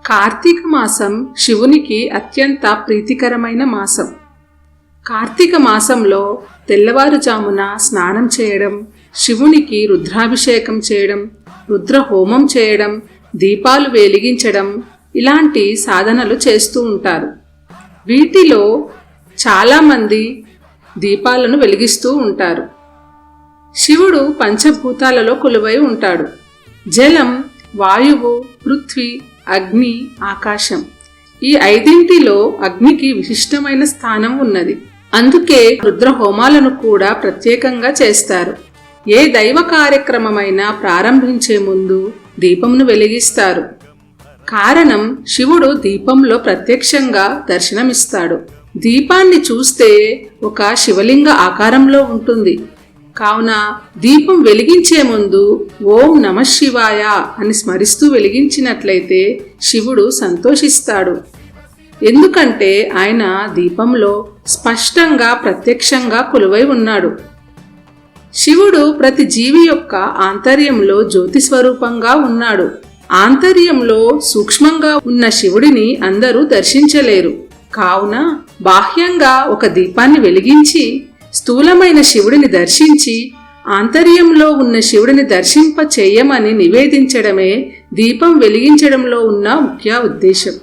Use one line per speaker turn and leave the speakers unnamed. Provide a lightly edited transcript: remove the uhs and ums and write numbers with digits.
కార్తీక మాసం శివునికి అత్యంత ప్రీతికరమైన మాసం. కార్తీక మాసంలో తెల్లవారుజామున స్నానం చేయడం, శివునికి రుద్రాభిషేకం చేయడం, రుద్ర హోమం చేయడం, దీపాలు వెలిగించడం ఇలాంటి సాధనలు చేస్తూ ఉంటారు. వీటిలో చాలామంది దీపాలను వెలిగిస్తూ ఉంటారు. శివుడు పంచభూతాలలో కొలువై ఉంటాడు. జలం, వాయువు, పృథ్వీ, అగ్ని, ఆకాశం. ఈ ఐదింటిలో అగ్నికి విశిష్టమైన స్థానం ఉన్నది. అందుకే రుద్ర హోమాలను కూడా ప్రత్యేకంగా చేస్తారు. ఏ దైవ కార్యక్రమమైనా ప్రారంభించే ముందు దీపమును వెలిగిస్తారు. కారణం, శివుడు దీపంలో ప్రత్యక్షంగా దర్శనమిస్తాడు. దీపాన్ని చూస్తే ఒక శివలింగ ఆకారంలో ఉంటుంది. కావున దీపం వెలిగించే ముందు ఓం నమః శివాయ అని స్మరిస్తూ వెలిగించినట్లయితే శివుడు సంతోషిస్తాడు. ఎందుకంటే ఆయన దీపంలో స్పష్టంగా ప్రత్యక్షంగా కొలువై ఉన్నాడు. శివుడు ప్రతి జీవి యొక్క ఆంతర్యంలో జ్యోతి స్వరూపంగా ఉన్నాడు. ఆంతర్యంలో సూక్ష్మంగా ఉన్న శివుడిని అందరూ దర్శించలేరు. కావున బాహ్యంగా ఒక దీపాన్ని వెలిగించి స్థూలమైన శివుడిని దర్శించి ఆంతర్యంలో ఉన్న శివుడిని దర్శింప చేయమని నివేదించడమే దీపం వెలిగించడంలో ఉన్న ముఖ్య ఉద్దేశం.